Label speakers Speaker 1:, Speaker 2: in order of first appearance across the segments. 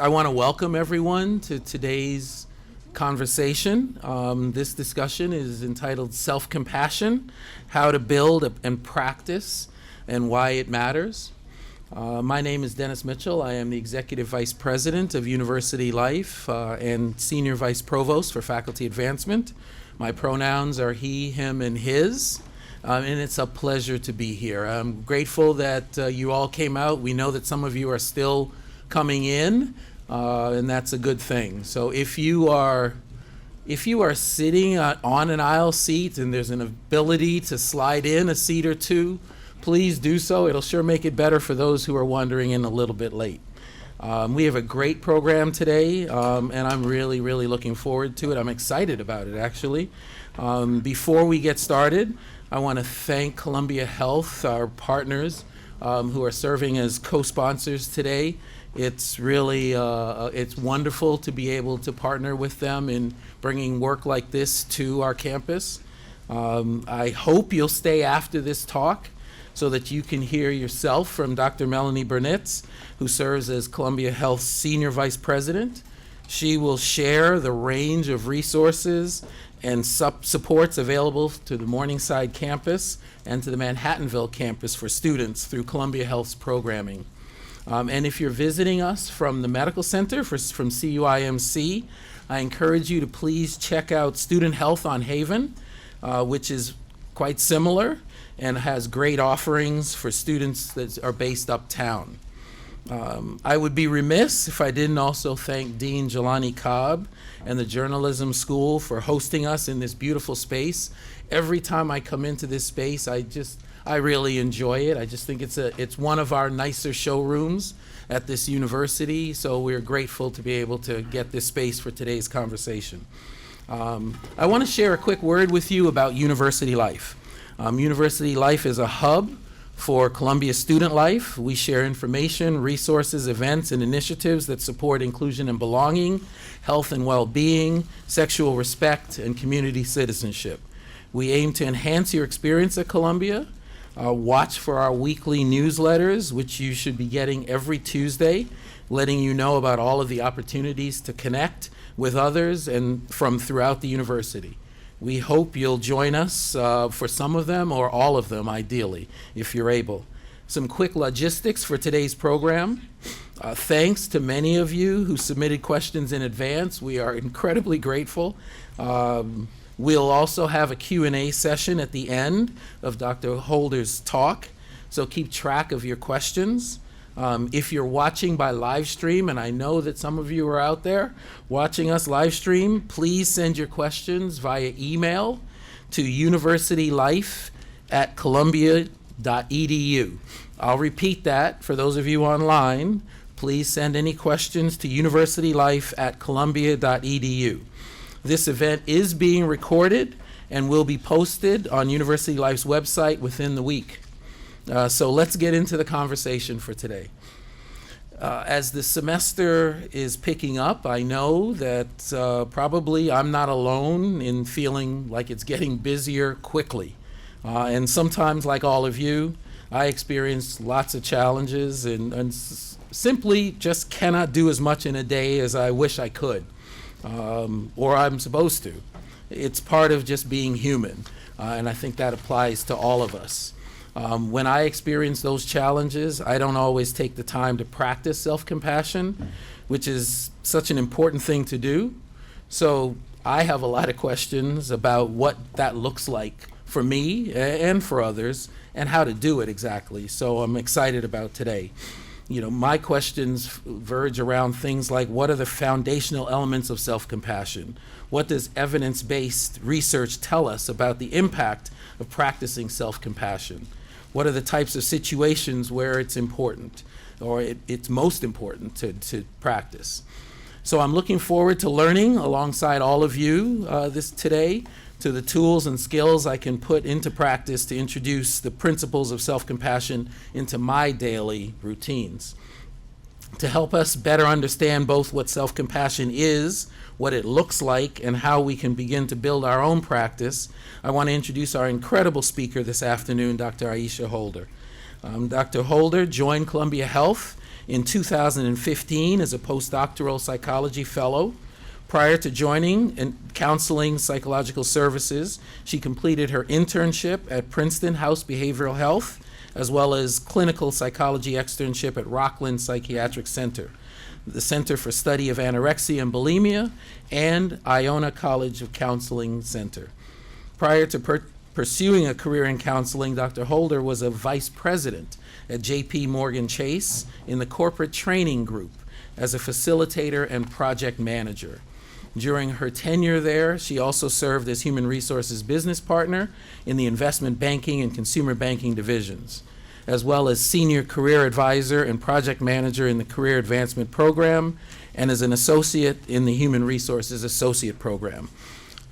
Speaker 1: I want to welcome everyone to today's conversation. This discussion is entitled Self-Compassion, How to Build and Practice and Why It Matters. My name is Dennis Mitchell. I am the Executive Vice President of University Life and Senior Vice Provost for Faculty Advancement. My pronouns are he, him, and his. And it's a pleasure to be here. I'm grateful that you all came out. We know that some of you are still coming in, and that's a good thing. So if you are sitting on an aisle seat and there's an ability to slide in a seat or two, please do so. It'll sure make it better for those who are wandering in a little bit late. We have a great program today, and I'm really looking forward to it. I'm excited about it, actually. Before we get started, I want to thank Columbia Health, our partners, who are serving as co-sponsors today. It's really, it's wonderful to be able to partner with them in bringing work like this to our campus. I hope you'll stay after this talk so that you can hear yourself from Dr. Melanie Burnitz, who serves as Columbia Health's Senior Vice President. She will share the range of resources and supports available to the Morningside campus and to the Manhattanville campus for students through Columbia Health's programming. And if you're visiting us from the medical center from CUIMC, I encourage you to please check out Student Health on Haven, which is quite similar and has great offerings for students that are based uptown. I would be remiss if I didn't also thank Dean Jelani Cobb and the Journalism School for hosting us in this beautiful space. Every time I come into this space, I really enjoy it. I just think it's one of our nicer showrooms at this university, so we're grateful to be able to get this space for today's conversation. I want to share a quick word with you about University Life. University Life is a hub for Columbia student life. We share information, resources, events, and initiatives that support inclusion and belonging, health and well-being, sexual respect, and community citizenship. We aim to enhance your experience at Columbia. Watch for our weekly newsletters, which you should be getting every Tuesday, letting you know about all of the opportunities to connect with others and from throughout the university. We hope you'll join us for some of them or all of them, ideally, if you're able. Some quick logistics for today's program. Thanks to many of you who submitted questions in advance. We are incredibly grateful. We'll also have a Q&A session at the end of Dr. Holder's talk, so keep track of your questions. If you're watching by live stream, and I know that some of you are out there watching us live stream, please send your questions via email to universitylife@columbia.edu. I'll repeat that for those of you online. Please send any questions to universitylife@columbia.edu. This event is being recorded and will be posted on University Life's website within the week. So let's get into the conversation for today. As the semester is picking up, I know that probably I'm not alone in feeling like it's getting busier quickly. And sometimes, like all of you, I experience lots of challenges and simply just cannot do as much in a day as I wish I could, or I'm supposed to. It's part of just being human, and I think that applies to all of us. When I experience those challenges, I don't always take the time to practice self-compassion, which is such an important thing to do. So I have a lot of questions about what that looks like for me and for others and how to do it exactly. So I'm excited about today. My questions verge around things like, what are the foundational elements of self-compassion? What does evidence-based research tell us about the impact of practicing self-compassion? What are the types of situations where it's important, or it's most important to practice? So I'm looking forward to learning alongside all of you today to the tools and skills I can put into practice to introduce the principles of self-compassion into my daily routines. To help us better understand both what self-compassion is, what it looks like, and how we can begin to build our own practice, I want to introduce our incredible speaker this afternoon, Dr. Aisha Holder. Dr. Holder joined Columbia Health in 2015 as a postdoctoral psychology fellow. Prior to joining in counseling psychological services, she completed her internship at Princeton House Behavioral Health, as well as clinical psychology externship at Rockland Psychiatric Center, the Center for Study of Anorexia and Bulimia, and Iona College of Counseling Center. Prior to pursuing a career in counseling, Dr. Holder was a vice president at J.P. Morgan Chase in the corporate training group as a facilitator and project manager. During her tenure there, she also served as human resources business partner in the investment banking and consumer banking divisions, as well as senior career advisor and project manager in the career advancement program, and as an associate in the human resources associate program.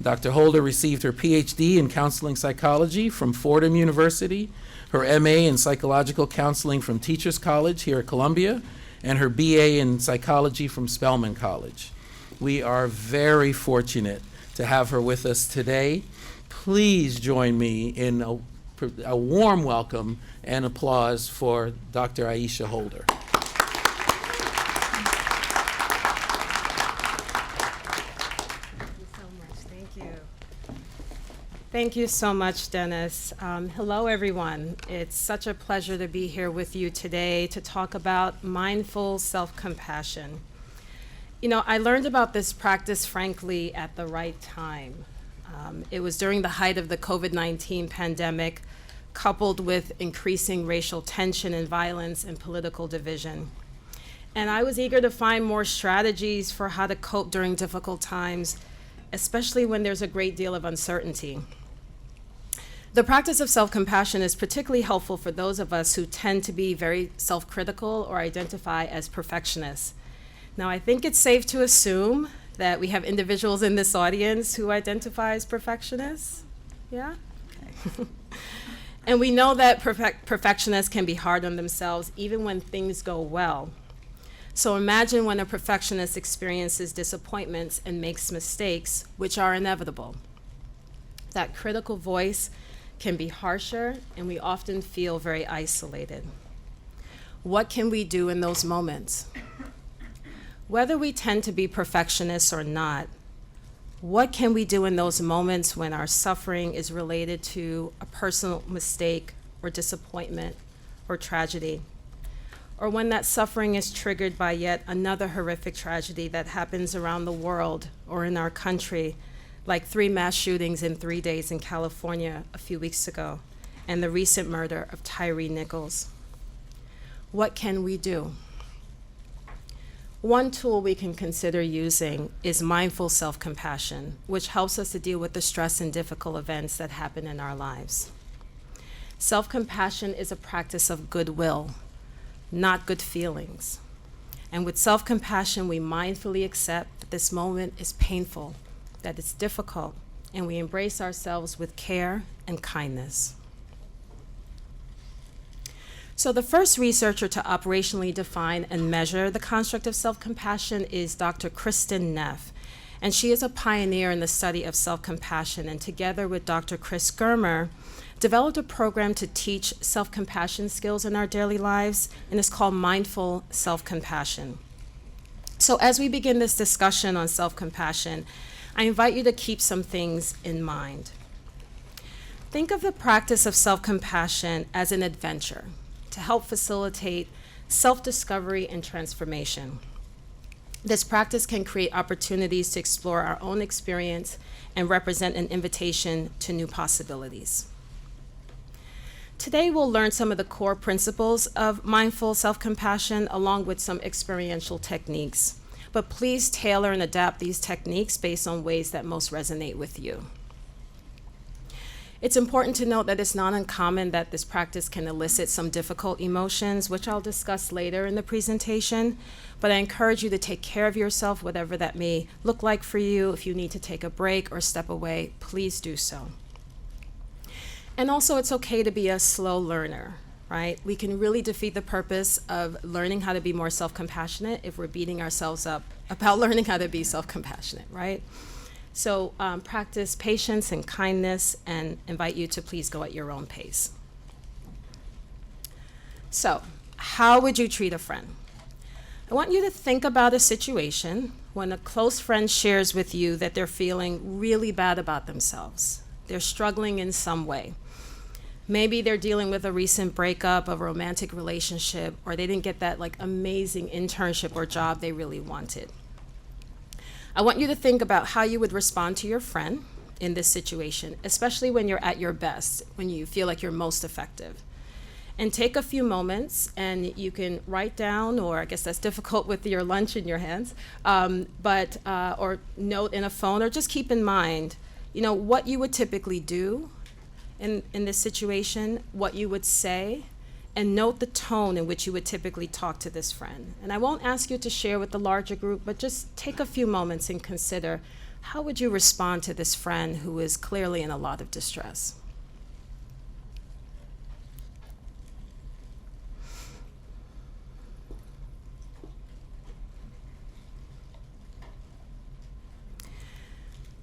Speaker 1: Dr. Holder received her PhD in counseling psychology from Fordham University, her MA in psychological counseling from Teachers College here at Columbia, and her BA in psychology from Spelman College. We are very fortunate to have her with us today. Please join me in a warm welcome and applause for Dr. Aisha Holder.
Speaker 2: Thank you so much, Dennis. Hello, everyone. It's such a pleasure to be here with you today to talk about mindful self-compassion. You know, I learned about this practice, frankly, at the right time. It was during the height of the COVID-19 pandemic, coupled with increasing racial tension and violence and political division. And I was eager to find more strategies for how to cope during difficult times, especially when there's a great deal of uncertainty. The practice of self-compassion is particularly helpful for those of us who tend to be very self-critical or identify as perfectionists. Now, I think it's safe to assume that we have individuals in this audience who identify as perfectionists. Yeah? Okay. And we know that perfectionists can be hard on themselves even when things go well. So imagine when a perfectionist experiences disappointments and makes mistakes, which are inevitable. That critical voice can be harsher, and we often feel very isolated. What can we do in those moments? Whether we tend to be perfectionists or not, what can we do in those moments when our suffering is related to a personal mistake or disappointment or tragedy? Or when that suffering is triggered by yet another horrific tragedy that happens around the world or in our country, like 3 mass shootings in 3 days in California a few weeks ago, and the recent murder of Tyree Nichols. What can we do? One tool we can consider using is mindful self-compassion, which helps us to deal with the stress and difficult events that happen in our lives. Self-compassion is a practice of goodwill, not good feelings. And with self-compassion, we mindfully accept that this moment is painful, that it's difficult, and we embrace ourselves with care and kindness. So the first researcher to operationally define and measure the construct of self-compassion is Dr. Kristin Neff. And she is a pioneer in the study of self-compassion, and together with Dr. Chris Germer, developed a program to teach self-compassion skills in our daily lives, and it's called Mindful Self-Compassion. So as we begin this discussion on self-compassion, I invite you to keep some things in mind. Think of the practice of self-compassion as an adventure to help facilitate self-discovery and transformation. This practice can create opportunities to explore our own experience and represent an invitation to new possibilities. Today, we'll learn some of the core principles of mindful self-compassion along with some experiential techniques. But please tailor and adapt these techniques based on ways that most resonate with you. It's important to note that it's not uncommon that this practice can elicit some difficult emotions, which I'll discuss later in the presentation. But I encourage you to take care of yourself, whatever that may look like for you. If you need to take a break or step away, please do so. And also, it's okay to be a slow learner, right? We can really defeat the purpose of learning how to be more self-compassionate if we're beating ourselves up about learning how to be self-compassionate, right? So practice patience and kindness, and invite you to please go at your own pace. So how would you treat a friend? I want you to think about a situation when a close friend shares with you that they're feeling really bad about themselves. They're struggling in some way. Maybe they're dealing with a recent breakup of a romantic relationship, or they didn't get that amazing internship or job they really wanted. I want you to think about how you would respond to your friend in this situation, especially when you're at your best, when you feel like you're most effective. And take a few moments, and you can write down, or I guess that's difficult with your lunch in your hands, or note in a phone, or just keep in mind, what you would typically do in this situation, what you would say, and note the tone in which you would typically talk to this friend. And I won't ask you to share with the larger group, but just take a few moments and consider, how would you respond to this friend who is clearly in a lot of distress?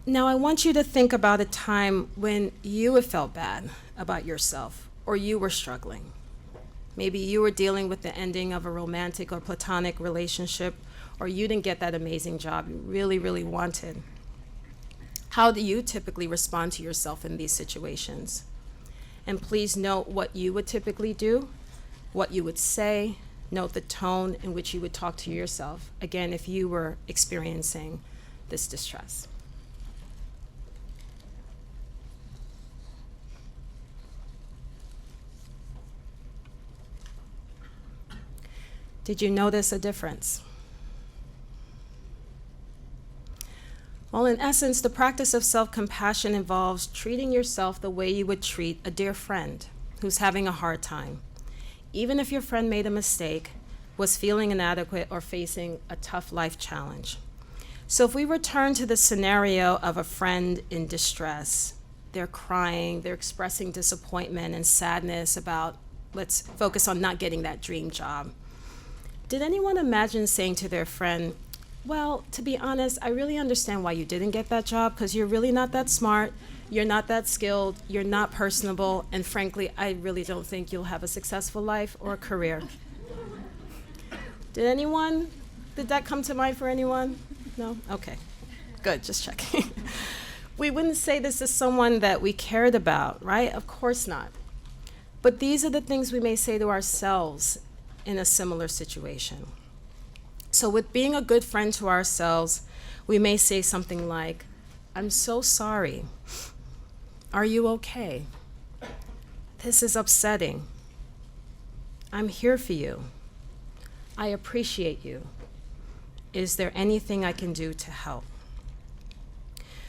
Speaker 2: Now, I want you to think about a time when you have felt bad about yourself, or you were struggling. Maybe you were dealing with the ending of a romantic or platonic relationship, or you didn't get that amazing job you really, really wanted. How do you typically respond to yourself in these situations? And please note what you would typically do, what you would say, note the tone in which you would talk to yourself, again, if you were experiencing this distress. Did you notice a difference? Well, in essence, the practice of self-compassion involves treating yourself the way you would treat a dear friend who's having a hard time, even if your friend made a mistake, was feeling inadequate, or facing a tough life challenge. So if we return to the scenario of a friend in distress, they're crying, they're expressing disappointment and sadness about, let's focus on not getting that dream job. Did anyone imagine saying to their friend, well, to be honest, I really understand why you didn't get that job, because you're really not that smart, you're not that skilled, you're not personable, and frankly, I really don't think you'll have a successful life or a career. Did that come to mind for anyone? No? Okay, good, just checking. We wouldn't say this to someone that we cared about, right? Of course not. But these are the things we may say to ourselves in a similar situation. So with being a good friend to ourselves, we may say something like, I'm so sorry. Are you okay? This is upsetting. I'm here for you. I appreciate you. Is there anything I can do to help?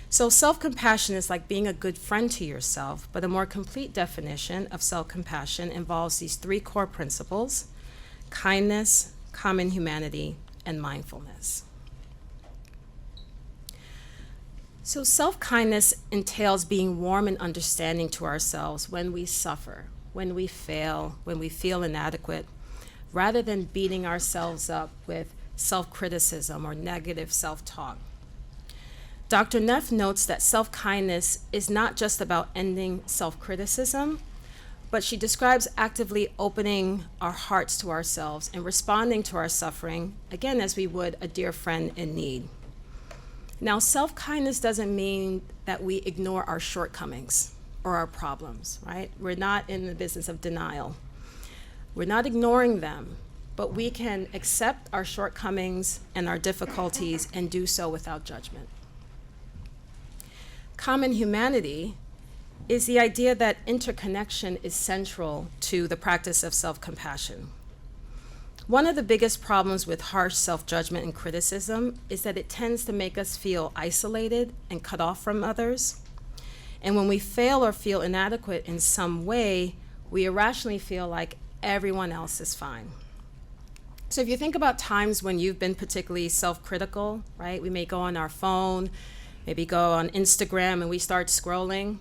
Speaker 2: So self-compassion is like being a good friend to yourself, but a more complete definition of self-compassion involves these three core principles: kindness, common humanity, and mindfulness. So self-kindness entails being warm and understanding to ourselves when we suffer, when we fail, when we feel inadequate, rather than beating ourselves up with self-criticism or negative self-talk. Dr. Neff notes that self-kindness is not just about ending self-criticism, but she describes actively opening our hearts to ourselves and responding to our suffering, again, as we would a dear friend in need. Now, self-kindness doesn't mean that we ignore our shortcomings or our problems, right? We're not in the business of denial. We're not ignoring them, but we can accept our shortcomings and our difficulties and do so without judgment. Common humanity is the idea that interconnection is central to the practice of self-compassion. One of the biggest problems with harsh self-judgment and criticism is that it tends to make us feel isolated and cut off from others. And when we fail or feel inadequate in some way, we irrationally feel like everyone else is fine. So if you think about times when you've been particularly self-critical, right? We may go on our phone, maybe go on Instagram, and we start scrolling,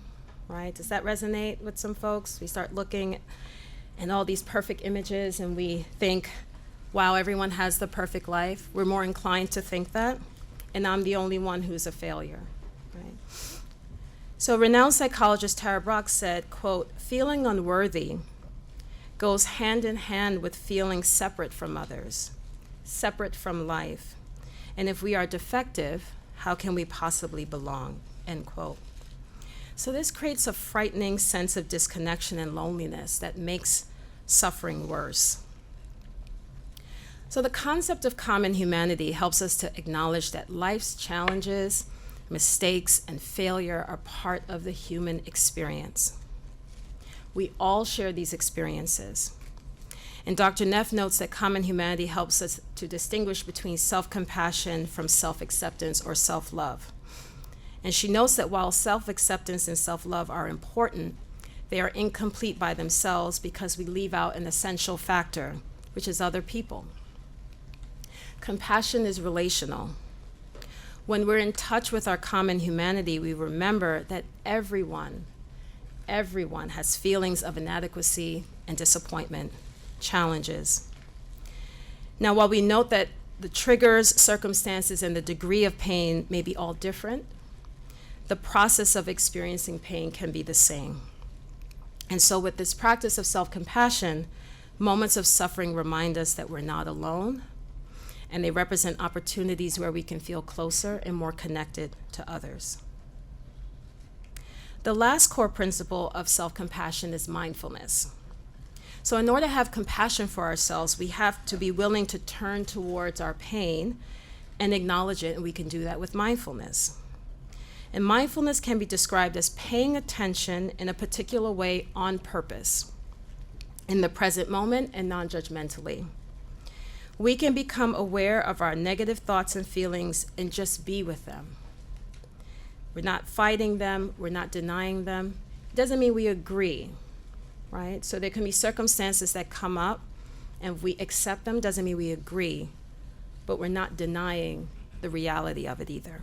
Speaker 2: right? Does that resonate with some folks? We start looking at all these perfect images and we think, wow, everyone has the perfect life. We're more inclined to think that, and I'm the only one who's a failure, right? So renowned psychologist Tara Brach said, quote, feeling unworthy goes hand in hand with feeling separate from others. separate from life. And if we are defective, how can we possibly belong? End quote. So this creates a frightening sense of disconnection and loneliness that makes suffering worse. So the concept of common humanity helps us to acknowledge that life's challenges, mistakes, and failure are part of the human experience. We all share these experiences. And Dr. Neff notes that common humanity helps us to distinguish between self-compassion from self-acceptance or self-love. And she notes that while self-acceptance and self-love are important, they are incomplete by themselves because we leave out an essential factor, which is other people. Compassion is relational. When we're in touch with our common humanity, we remember that everyone has feelings of inadequacy and disappointment, challenges. Now, while we note that the triggers, circumstances, and the degree of pain may be all different, the process of experiencing pain can be the same. And so with this practice of self-compassion, moments of suffering remind us that we're not alone, and they represent opportunities where we can feel closer and more connected to others. The last core principle of self-compassion is mindfulness. So in order to have compassion for ourselves, we have to be willing to turn towards our pain and acknowledge it, and we can do that with mindfulness. And mindfulness can be described as paying attention in a particular way on purpose, in the present moment and non-judgmentally. We can become aware of our negative thoughts and feelings and just be with them. We're not fighting them, we're not denying them. It doesn't mean we agree, right? So there can be circumstances that come up, and if we accept them, doesn't mean we agree, but we're not denying the reality of it either.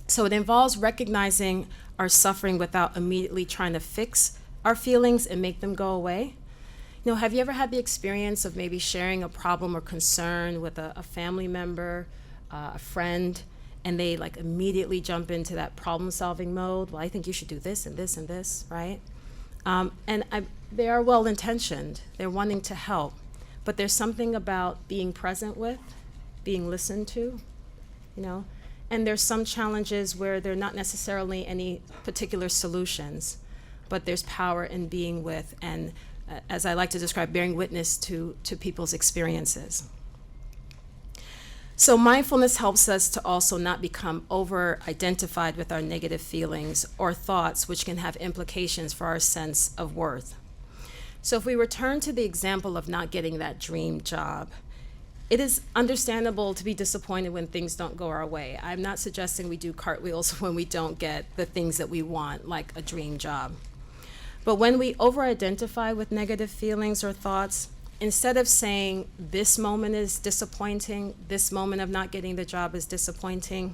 Speaker 2: So it involves recognizing our suffering without immediately trying to fix our feelings and make them go away. You know, have you ever had the experience of maybe sharing a problem or concern with a family member, a friend, and they like immediately jump into that problem-solving mode? Well, I think you should do this and this and this, right? They are well-intentioned. They're wanting to help. But there's something about being present with, being listened to, you know? And there's some challenges where there are not necessarily any particular solutions, but there's power in being with and, as I like to describe, bearing witness to people's experiences. So mindfulness helps us to also not become over-identified with our negative feelings or thoughts, which can have implications for our sense of worth. So if we return to the example of not getting that dream job, it is understandable to be disappointed when things don't go our way. I'm not suggesting we do cartwheels when we don't get the things that we want, like a dream job. But when we over-identify with negative feelings or thoughts, instead of saying this moment is disappointing, this moment of not getting the job is disappointing,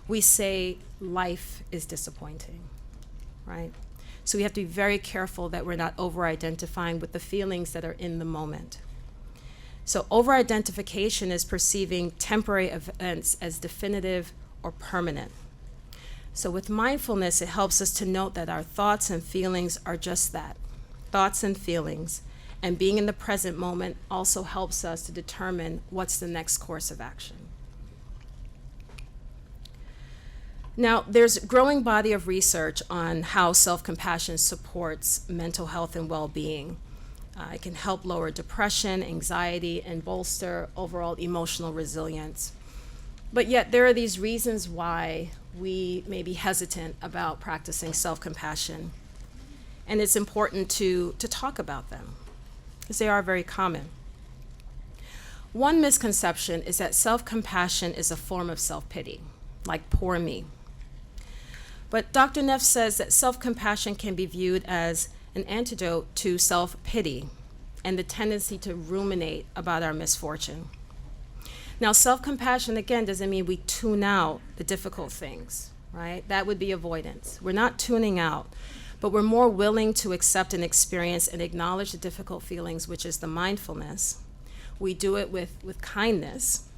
Speaker 2: we say life is disappointing, right? So we have to be very careful that we're not over-identifying with the feelings that are in the moment. So over-identification is perceiving temporary events as definitive or permanent. So with mindfulness, it helps us to note that our thoughts and feelings are just that, thoughts and feelings. And being in the present moment also helps us to determine what's the next course of action. Now, there's a growing body of research on how self-compassion supports mental health and well-being. It can help lower depression, anxiety, and bolster overall emotional resilience. But yet there are these reasons why we may be hesitant about practicing self-compassion. And it's important to talk about them, because they are very common. One misconception is that self-compassion is a form of self-pity, like poor me. But Dr. Neff says that self-compassion can be viewed as an antidote to self-pity and the tendency to ruminate about our misfortune. Now, self-compassion, again, doesn't mean we tune out the difficult things, right? That would be avoidance. We're not tuning out, but we're more willing to accept and experience and acknowledge the difficult feelings, which is the mindfulness. We do it with kindness,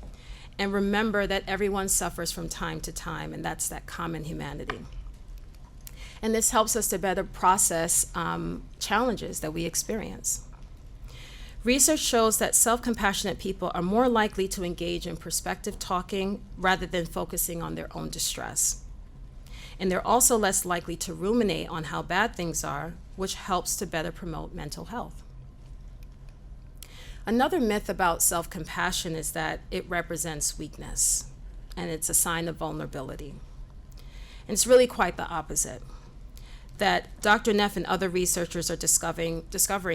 Speaker 2: and remember that everyone suffers from time to time, and that's that common humanity. And this helps us to better process challenges that we experience. Research shows that self-compassionate people are more likely to engage in perspective talking rather than focusing on their own distress. And they're also less likely to ruminate on how bad things are, which helps to better promote mental health. Another myth about self-compassion is that it represents weakness, and it's a sign of vulnerability. And it's really quite the opposite. That Dr. Neff and other researchers are discovering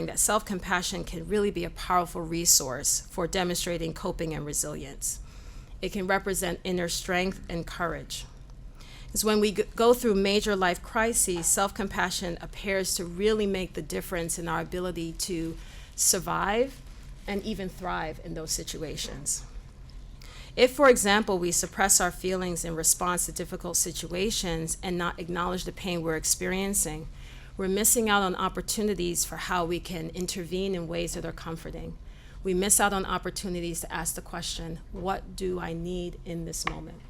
Speaker 2: that self-compassion can really be a powerful resource for demonstrating coping and resilience. It can represent inner strength and courage. Because when we go through major life crises, self-compassion appears to really make the difference in our ability to survive and even thrive in those situations. If, for example, we suppress our feelings in response to difficult situations and not acknowledge the pain we're experiencing, we're missing out on opportunities for how we can intervene in ways that are comforting. We miss out on opportunities to ask the question, what do I need in this moment?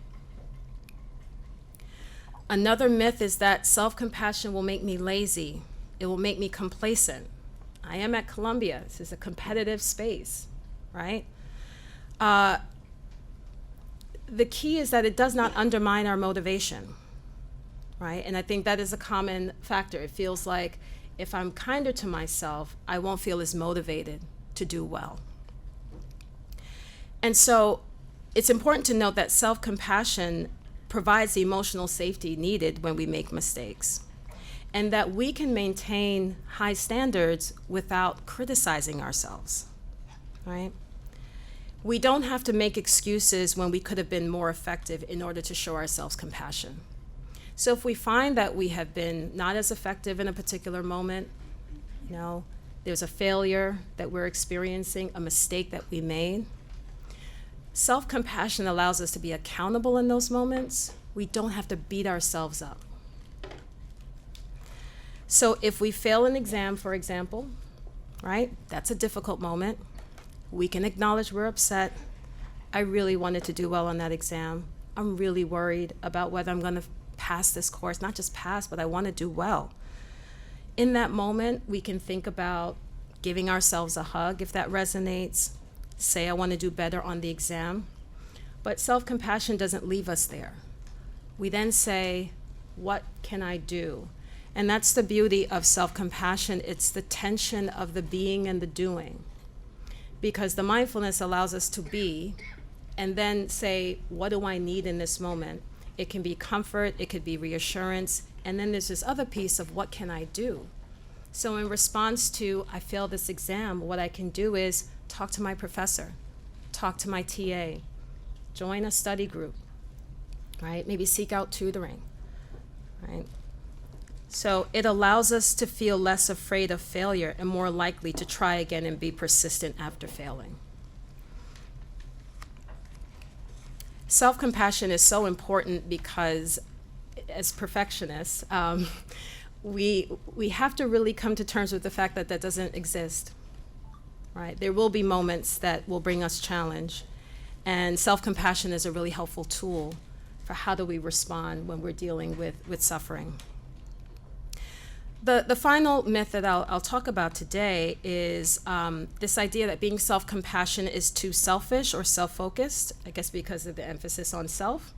Speaker 2: Another myth is that self-compassion will make me lazy. It will make me complacent. I am at Columbia. This is a competitive space, right? The key is that it does not undermine our motivation, right? And I think that is a common factor. It feels like if I'm kinder to myself, I won't feel as motivated to do well. And so it's important to note that self-compassion provides the emotional safety needed when we make mistakes, and that we can maintain high standards without criticizing ourselves, right? We don't have to make excuses when we could have been more effective in order to show ourselves compassion. So if we find that we have been not as effective in a particular moment, there's a failure that we're experiencing, a mistake that we made, self-compassion allows us to be accountable in those moments. We don't have to beat ourselves up. So if we fail an exam, for example, right, that's a difficult moment. We can acknowledge we're upset. I really wanted to do well on that exam. I'm really worried about whether I'm going to pass this course, not just pass, but I want to do well. In that moment, we can think about giving ourselves a hug if that resonates, say I want to do better on the exam. But self-compassion doesn't leave us there. We then say, what can I do? And that's the beauty of self-compassion. It's the tension of the being and the doing. Because the mindfulness allows us to be and then say, what do I need in this moment? It can be comfort, it could be reassurance, and then there's this other piece of what can I do? So in response to, I failed this exam, what I can do is talk to my professor, talk to my TA, join a study group, right? Maybe seek out tutoring, right? So it allows us to feel less afraid of failure and more likely to try again and be persistent after failing. Self-compassion is so important because as perfectionists, we have to really come to terms with the fact that that doesn't exist, right? There will be moments that will bring us challenge, and self-compassion is a really helpful tool for how do we respond when we're dealing with suffering. The final myth that I'll talk about today is this idea that being self-compassionate is too selfish or self-focused, I guess because of the emphasis on self.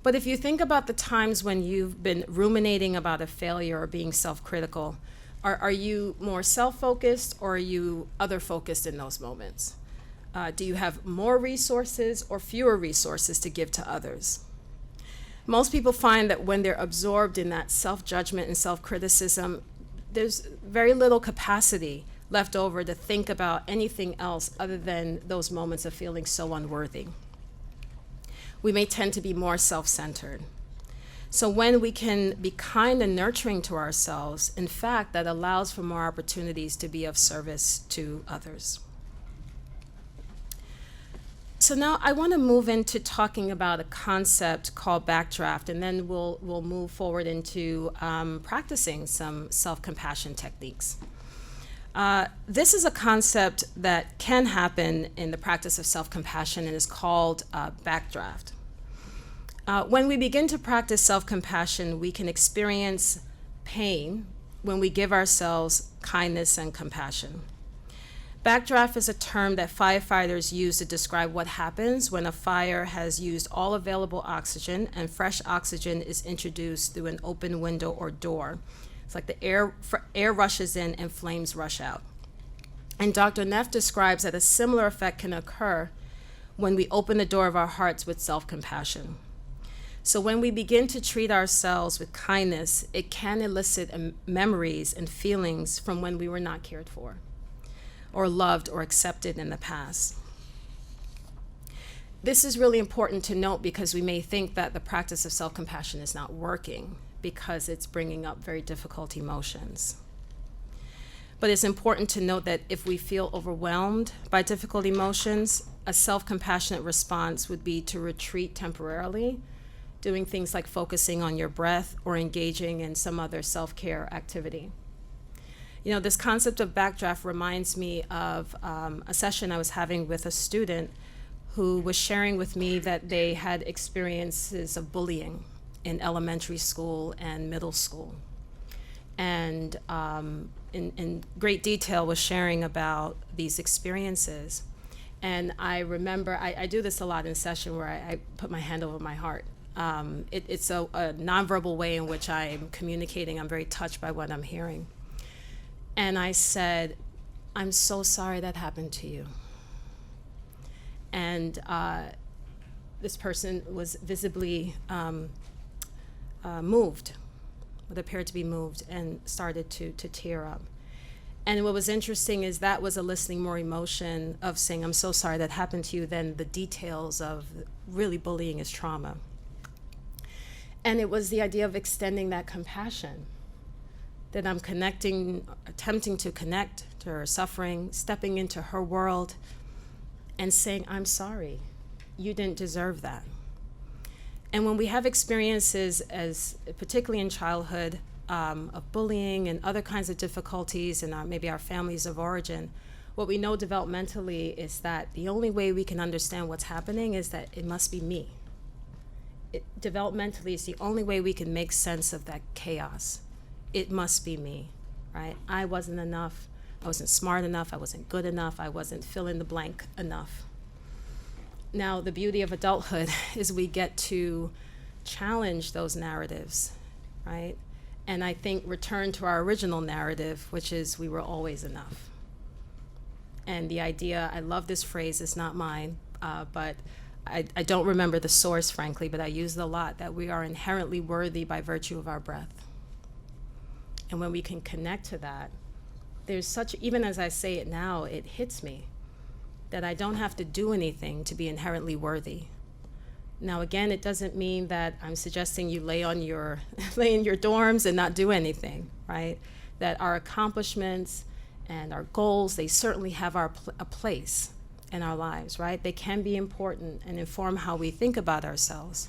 Speaker 2: But if you think about the times when you've been ruminating about a failure or being self-critical, are you more self-focused or are you other-focused in those moments? Do you have more resources or fewer resources to give to others? Most people find that when they're absorbed in that self-judgment and self-criticism, there's very little capacity left over to think about anything else other than those moments of feeling so unworthy. We may tend to be more self-centered. So when we can be kind and nurturing to ourselves, in fact, that allows for more opportunities to be of service to others. So now I want to move into talking about a concept called backdraft, and then we'll move forward into practicing some self-compassion techniques. This is a concept that can happen in the practice of self-compassion and is called backdraft. When we begin to practice self-compassion, we can experience pain when we give ourselves kindness and compassion. Backdraft is a term that firefighters use to describe what happens when a fire has used all available oxygen and fresh oxygen is introduced through an open window or door. It's like the air rushes in and flames rush out. And Dr. Neff describes that a similar effect can occur when we open the door of our hearts with self-compassion. So when we begin to treat ourselves with kindness, it can elicit memories and feelings from when we were not cared for, or loved or accepted in the past. This is really important to note because we may think that the practice of self-compassion is not working because it's bringing up very difficult emotions. But it's important to note that if we feel overwhelmed by difficult emotions, a self-compassionate response would be to retreat temporarily, doing things like focusing on your breath or engaging in some other self-care activity. You know, this concept of backdraft reminds me of a session I was having with a student who was sharing with me that they had experiences of bullying in elementary school and middle school. And in great detail was sharing about these experiences. And I remember, I do this a lot in session where I put my hand over my heart. It's a nonverbal way in which I'm communicating. I'm very touched by what I'm hearing. And I said, I'm so sorry that happened to you. And this person was visibly moved, what appeared to be moved, and started to tear up. And what was interesting is that was eliciting more emotion of saying, I'm so sorry that happened to you, than the details of really bullying as trauma. And it was the idea of extending that compassion, that I'm attempting to connect to her suffering, stepping into her world and saying, I'm sorry, you didn't deserve that. And when we have experiences, as particularly in childhood, of bullying and other kinds of difficulties in maybe our families of origin, what we know developmentally is that the only way we can understand what's happening is that it must be me. Developmentally, it's the only way we can make sense of that chaos. It must be me, right? I wasn't enough. I wasn't smart enough. I wasn't good enough. I wasn't fill in the blank enough. Now, the beauty of adulthood is we get to challenge those narratives, right? And I think return to our original narrative, which is we were always enough. And the idea, I love this phrase, it's not mine, but I don't remember the source, frankly, but I use it a lot, that we are inherently worthy by virtue of our breath. And when we can connect to that, there's such, even as I say it now, it hits me that I don't have to do anything to be inherently worthy. Now, again, it doesn't mean that I'm suggesting you lay in your dorms and not do anything, right? That our accomplishments and our goals, they certainly have a place in our lives, right? They can be important and inform how we think about ourselves.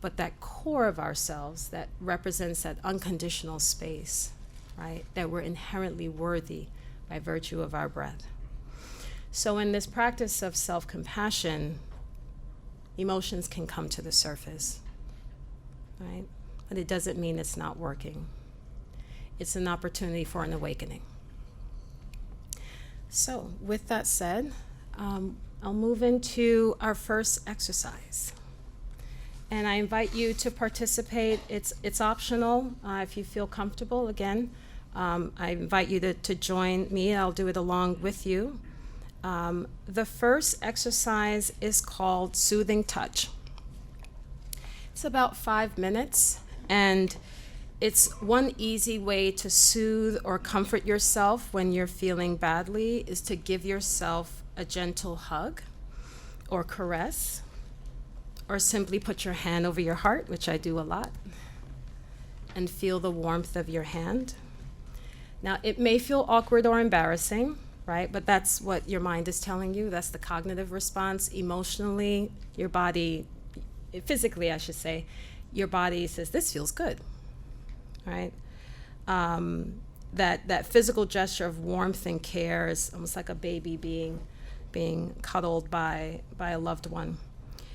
Speaker 2: But that core of ourselves that represents that unconditional space, right? That we're inherently worthy by virtue of our breath. So in this practice of self-compassion, emotions can come to the surface, right? But it doesn't mean it's not working. It's an opportunity for an awakening. So with that said, I'll move into our first exercise. And I invite you to participate. It's optional if you feel comfortable. Again, I invite you to join me. I'll do it along with you. The first exercise is called Soothing Touch. It's about 5 minutes, and it's one easy way to soothe or comfort yourself when you're feeling badly is to give yourself a gentle hug or caress, or simply put your hand over your heart, which I do a lot, and feel the warmth of your hand. Now, it may feel awkward or embarrassing, right? But that's what your mind is telling you. That's the cognitive response. Emotionally, your body, physically, I should say, your body says, this feels good, right? That physical gesture of warmth and care is almost like a baby being cuddled by a loved one.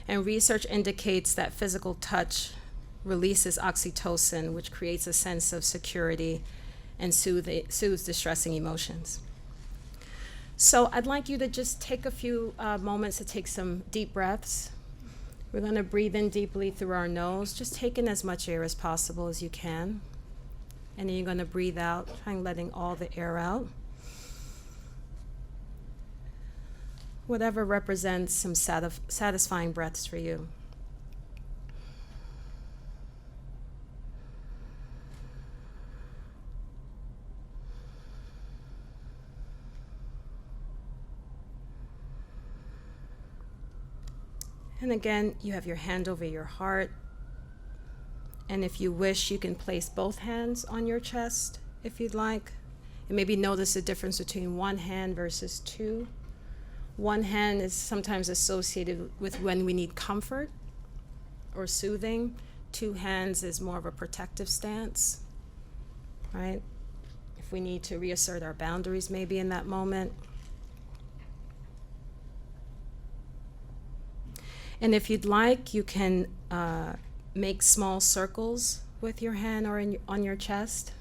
Speaker 2: And research indicates that physical touch releases oxytocin, which creates a sense of security and soothes distressing emotions. So I'd like you to just take a few moments to take some deep breaths. We're going to breathe in deeply through our nose, just take in as much air as possible as you can. And then you're going to breathe out, trying letting all the air out. Whatever represents some satisfying breaths for you. And again, you have your hand over your heart. And if you wish, you can place both hands on your chest if you'd like. And maybe notice the difference between one hand versus two. One hand is sometimes associated with when we need comfort or soothing. Two hands is more of a protective stance, right? If we need to reassert our boundaries maybe in that moment. And if you'd like, you can make small circles with your hand or on your chest.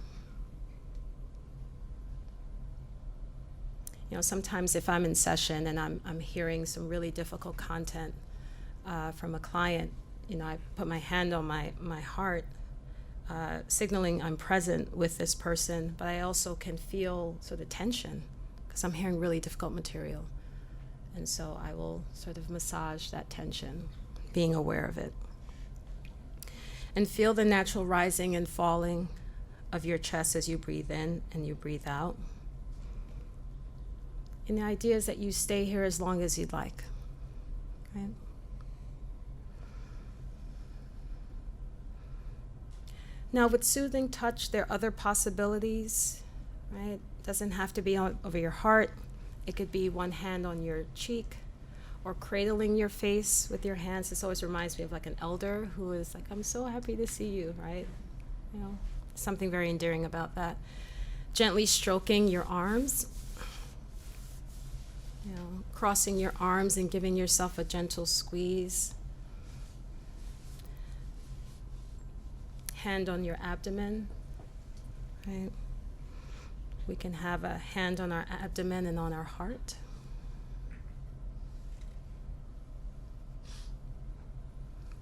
Speaker 2: You know, sometimes if I'm in session and I'm hearing some really difficult content from a client, you know, I put my hand on my heart, signaling I'm present with this person, but I also can feel sort of tension because I'm hearing really difficult material. And so I will sort of massage that tension, being aware of it. And feel the natural rising and falling of your chest as you breathe in and you breathe out. And the idea is that you stay here as long as you'd like, right? Now with soothing touch, there are other possibilities, right? It doesn't have to be over your heart. It could be one hand on your cheek or cradling your face with your hands. This always reminds me of like an elder who is like, I'm so happy to see you, right? You know, something very endearing about that. Gently stroking your arms, you know, crossing your arms and giving yourself a gentle squeeze. Hand on your abdomen, right? We can have a hand on our abdomen and on our heart.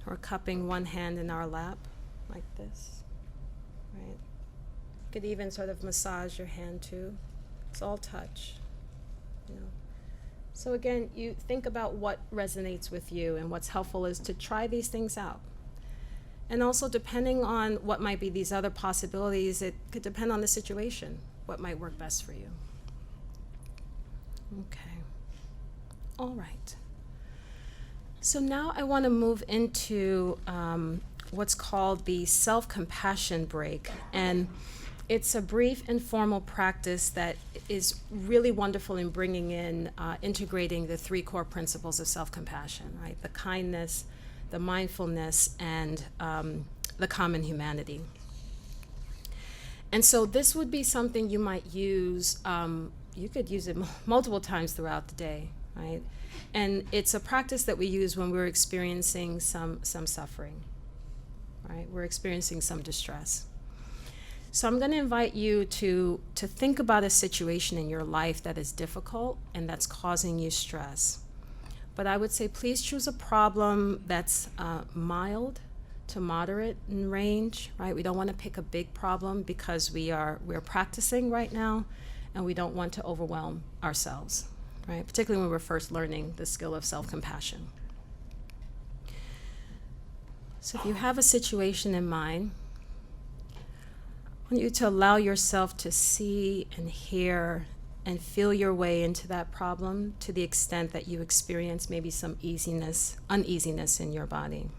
Speaker 2: Or cupping one hand in our lap, like this, right? You could even sort of massage your hand too. It's all touch, you know. So again, you think about what resonates with you, and what's helpful is to try these things out. And also, depending on what might be these other possibilities, it could depend on the situation, what might work best for you. Okay. All right. So now I want to move into what's called the self-compassion break. And it's a brief, informal practice that is really wonderful in bringing in, integrating the three core principles of self-compassion, right? The kindness, the mindfulness, and the common humanity. And so this would be something you might use, you could use it multiple times throughout the day, right? And it's a practice that we use when we're experiencing some suffering, right? We're experiencing some distress. So I'm going to invite you to think about a situation in your life that is difficult and that's causing you stress. But I would say please choose a problem that's mild to moderate in range, right? We don't want to pick a big problem because we're practicing right now, and we don't want to overwhelm ourselves, right? Particularly when we're first learning the skill of self-compassion. So if you have a situation in mind, I want you to allow yourself to see and hear and feel your way into that problem to the extent that you experience maybe some uneasiness in your body.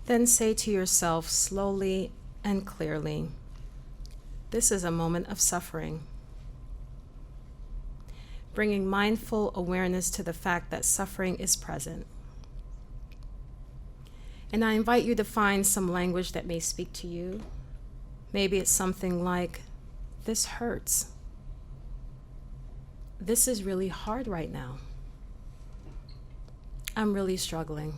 Speaker 2: Then say to yourself slowly and clearly, this is a moment of suffering. Bringing mindful awareness to the fact that suffering is present. And I invite you to find some language that may speak to you. Maybe it's something like, this hurts. This is really hard right now. I'm really struggling.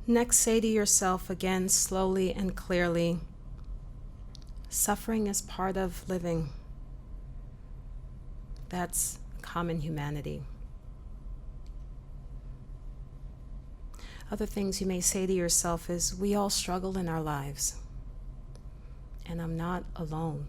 Speaker 2: Next, say to yourself again, slowly and clearly, suffering is part of living. That's common humanity. Other things you may say to yourself is, we all struggle in our lives, and I'm not alone.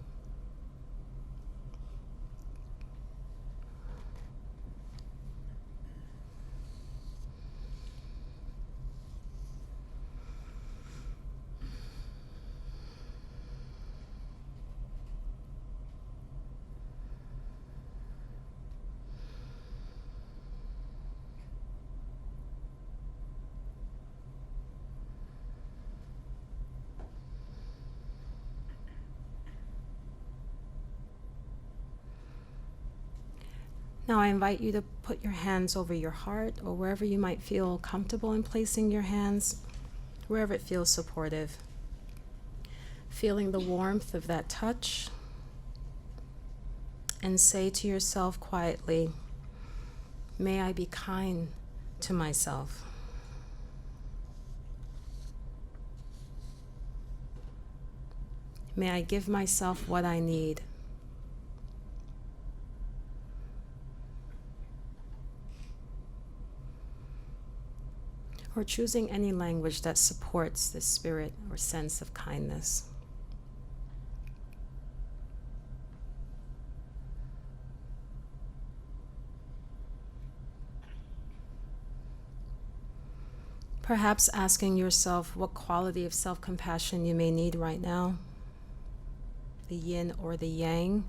Speaker 2: Now I invite you to put your hands over your heart or wherever you might feel comfortable in placing your hands, wherever it feels supportive. Feeling the warmth of that touch, and say to yourself quietly, may I be kind to myself. May I give myself what I need. Or choosing any language that supports this spirit or sense of kindness. Perhaps asking yourself what quality of self-compassion you may need right now, the yin or the yang.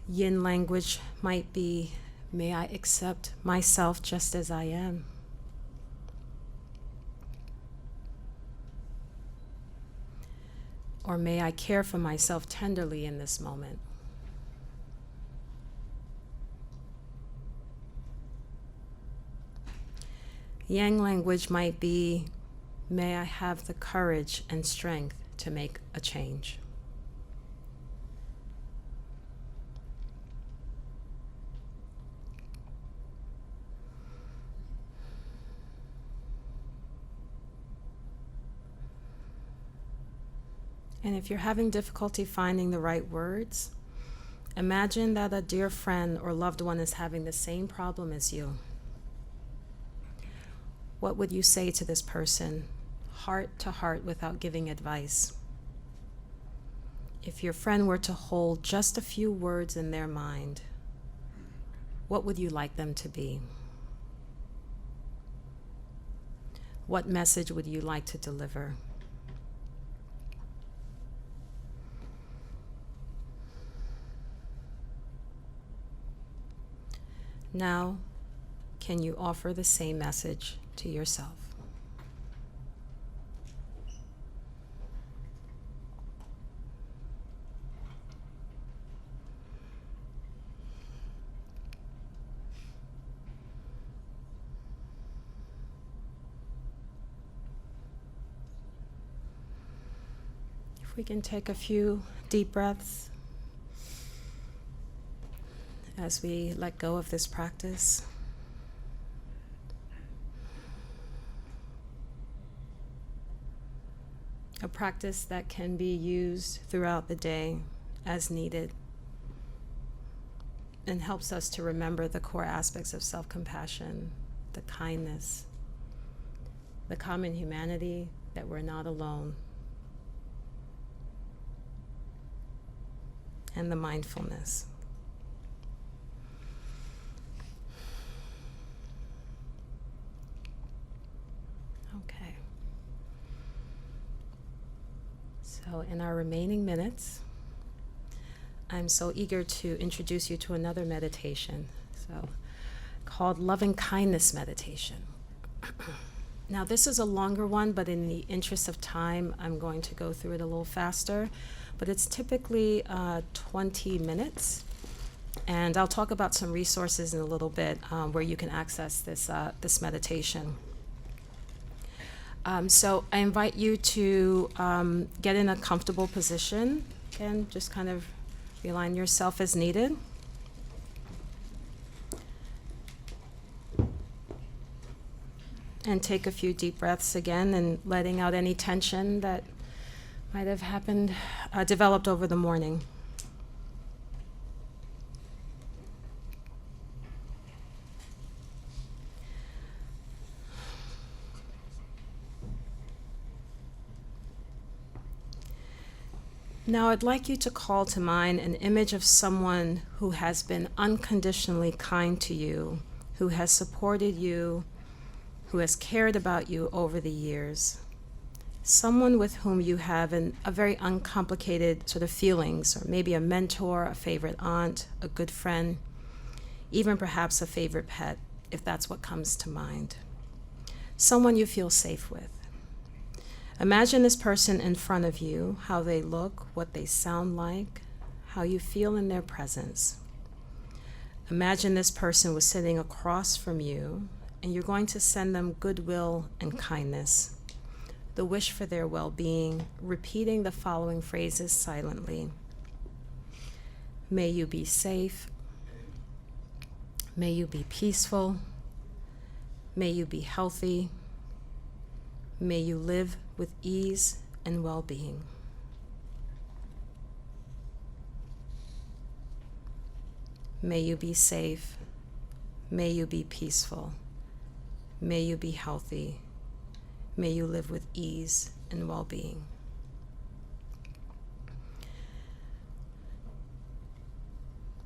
Speaker 2: Yin language might be, may I accept myself just as I am. Or may I care for myself tenderly in this moment. Yang language might be, may I have the courage and strength to make a change. And if you're having difficulty finding the right words, imagine that a dear friend or loved one is having the same problem as you. What would you say to this person, heart to heart, without giving advice? If your friend were to hold just a few words in their mind, what would you like them to be? What message would you like to deliver? Now, can you offer the same message to yourself? If we can take a few deep breaths as we let go of this practice. A practice that can be used throughout the day as needed and helps us to remember the core aspects of self-compassion, the kindness, the common humanity, that we're not alone, and the mindfulness. So in our remaining minutes, I'm so eager to introduce you to another meditation, so called loving kindness meditation. Now this is a longer one, but in the interest of time, I'm going to go through it a little faster, but it's typically 20 minutes. And I'll talk about some resources in a little bit where you can access this meditation. So I invite you to get in a comfortable position. Again, just kind of realign yourself as needed. And take a few deep breaths again and letting out any tension that might have happened, developed over the morning. Now I'd like you to call to mind an image of someone who has been unconditionally kind to you, who has supported you, who has cared about you over the years. Someone with whom you have a very uncomplicated sort of feelings, or maybe a mentor, a favorite aunt, a good friend, even perhaps a favorite pet, if that's what comes to mind. Someone you feel safe with. Imagine this person in front of you, how they look, what they sound like, how you feel in their presence. Imagine this person was sitting across from you, and you're going to send them goodwill and kindness, the wish for their well-being, repeating the following phrases silently. May you be safe. May you be peaceful. May you be healthy. May you live with ease and well-being. May you be safe. May you be peaceful. May you be healthy. May you live with ease and well-being.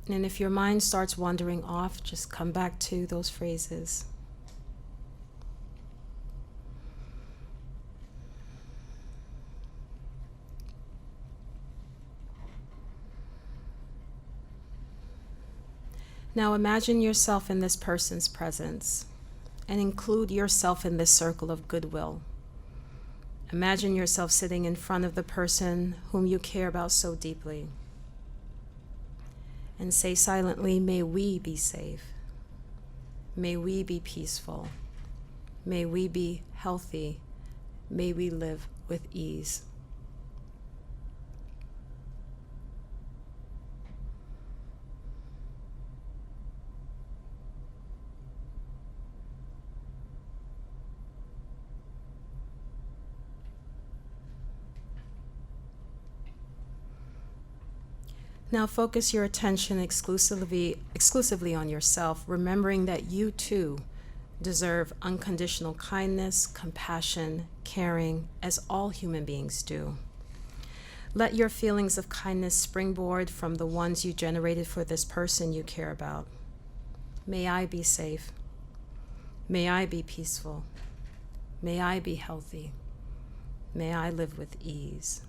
Speaker 2: And if your mind starts wandering off, just come back to those phrases. Now imagine yourself in this person's presence and include yourself in this circle of goodwill. Imagine yourself sitting in front of the person whom you care about so deeply. And say silently, may we be safe. May we be peaceful. May we be healthy. May we live with ease. Now focus your attention exclusively on yourself, remembering that you too deserve unconditional kindness, compassion, caring, as all human beings do. Let your feelings of kindness springboard from the ones you generated for this person you care about. May I be safe. May I be peaceful. May I be healthy. May I live with ease.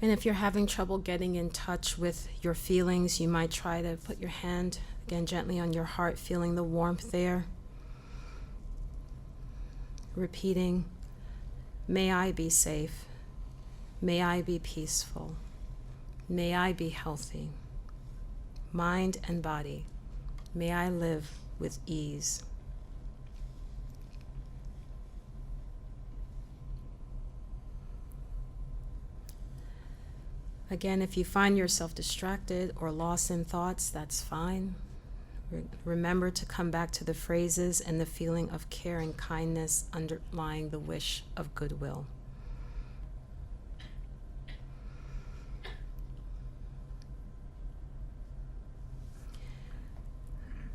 Speaker 2: And if you're having trouble getting in touch with your feelings, you might try to put your hand again gently on your heart, feeling the warmth there. Repeating, may I be safe. May I be peaceful. May I be healthy. Mind and body, may I live with ease. Again, if you find yourself distracted or lost in thoughts, that's fine. Remember to come back to the phrases and the feeling of care and kindness underlying the wish of goodwill.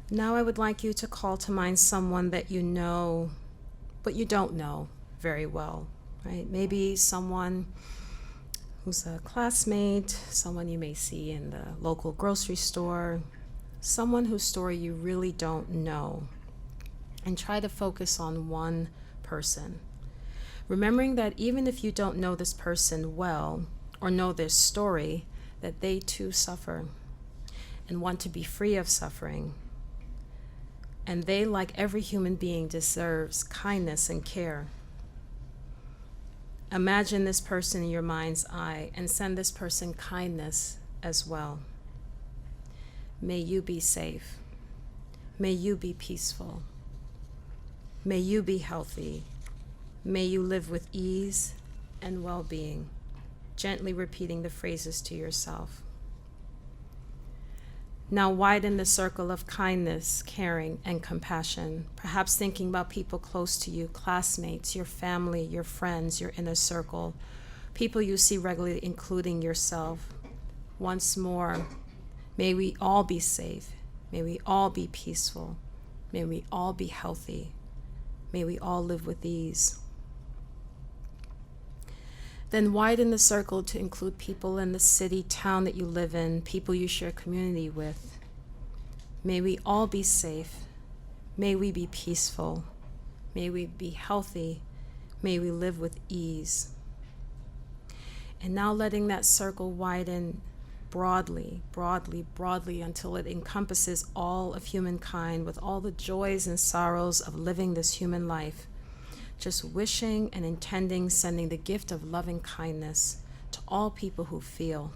Speaker 2: Now I would like you to call to mind someone that you know, but you don't know very well, right? Maybe someone who's a classmate, someone you may see in the local grocery store, someone whose story you really don't know. And try to focus on one person. Remembering that even if you don't know this person well or know their story, that they too suffer and want to be free of suffering. And they, like every human being, deserves kindness and care. Imagine this person in your mind's eye and send this person kindness as well. May you be safe. May you be peaceful. May you be healthy. May you live with ease and well-being, gently repeating the phrases to yourself. Now widen the circle of kindness, caring, and compassion, perhaps thinking about people close to you, classmates, your family, your friends, your inner circle, people you see regularly, including yourself. Once more, may we all be safe. May we all be peaceful. May we all be healthy. May we all live with ease. Then widen the circle to include people in the city, town that you live in, people you share community with. May we all be safe. May we be peaceful. May we be healthy. May we live with ease. And now letting that circle widen broadly, broadly, broadly until it encompasses all of humankind with all the joys and sorrows of living this human life. Just wishing and intending, sending the gift of loving kindness to all people who feel.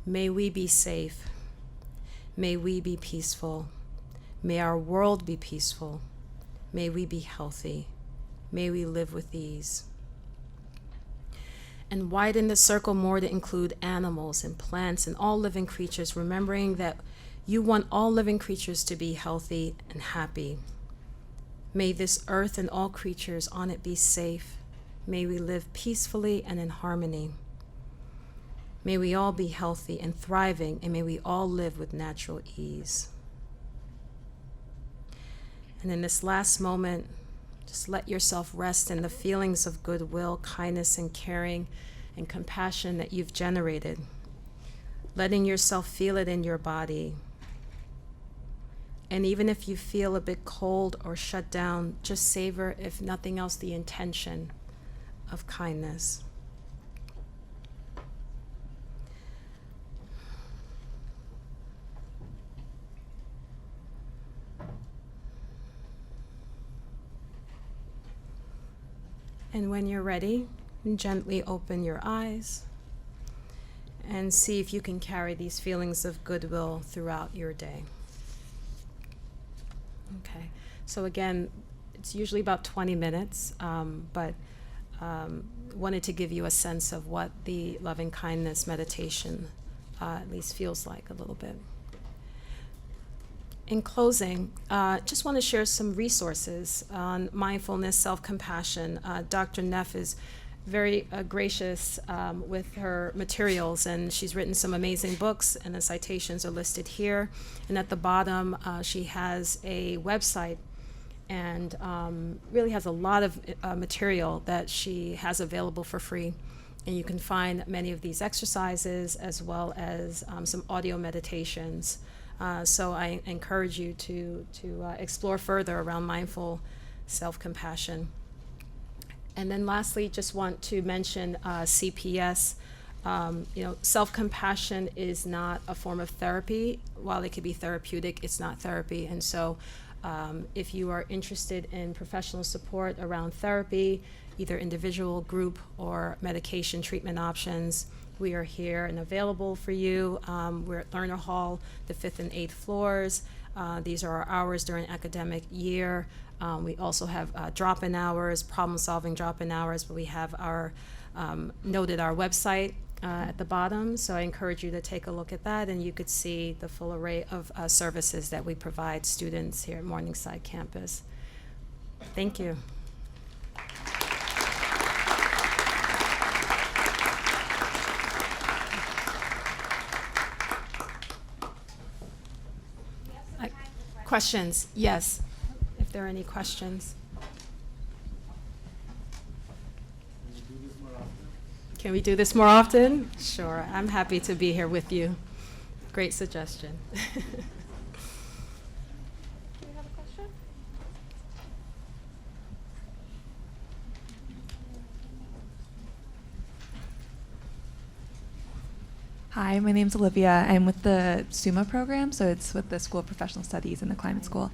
Speaker 2: May we be safe. May we be peaceful. May our world be peaceful. May we be healthy. May we live with ease. And widen the circle more to include animals and plants and all living creatures, remembering that you want all living creatures to be healthy and happy. May this earth and all creatures on it be safe. May we live peacefully and in harmony. May we all be healthy and thriving, and may we all live with natural ease. And in this last moment, just let yourself rest in the feelings of goodwill, kindness, and caring and compassion that you've generated. Letting yourself feel it in your body. And even if you feel a bit cold or shut down, just savor, if nothing else, the intention of kindness. And when you're ready, gently open your eyes and see if you can carry these feelings of goodwill throughout your day. Okay, so again, it's usually about 20 minutes, but wanted to give you a sense of what the loving kindness meditation at least feels like a little bit. In closing, just want to share some resources on mindfulness, self-compassion. Dr. Neff is very gracious with her materials, and she's written some amazing books, and the citations are listed here. And at the bottom, she has a website and really has a lot of material that she has available for free. And you can find many of these exercises as well as some audio meditations. So I encourage you to explore further around mindful self-compassion. And then lastly, just want to mention CPS. Self-compassion is not a form of therapy. While it could be therapeutic, it's not therapy. And so if you are interested in professional support around therapy, either individual, group, or medication treatment options, we are here and available for you. We're at Lerner Hall, the 5th and 8th floors. These are our hours during academic year. We also have drop-in hours, problem-solving drop-in hours, but we have our noted our website at the bottom. So I encourage you to take a look at that, and you could see the full array of services that we provide students here at Morningside campus. Thank you. Questions? Yes, if there are any questions. Can we do this more often? Sure, I'm happy to be here with you. Great suggestion.
Speaker 3: Do you have a question? Hi, my name's Olivia. I'm with the SUMA program, so it's with the School of Professional Studies and the Climate School.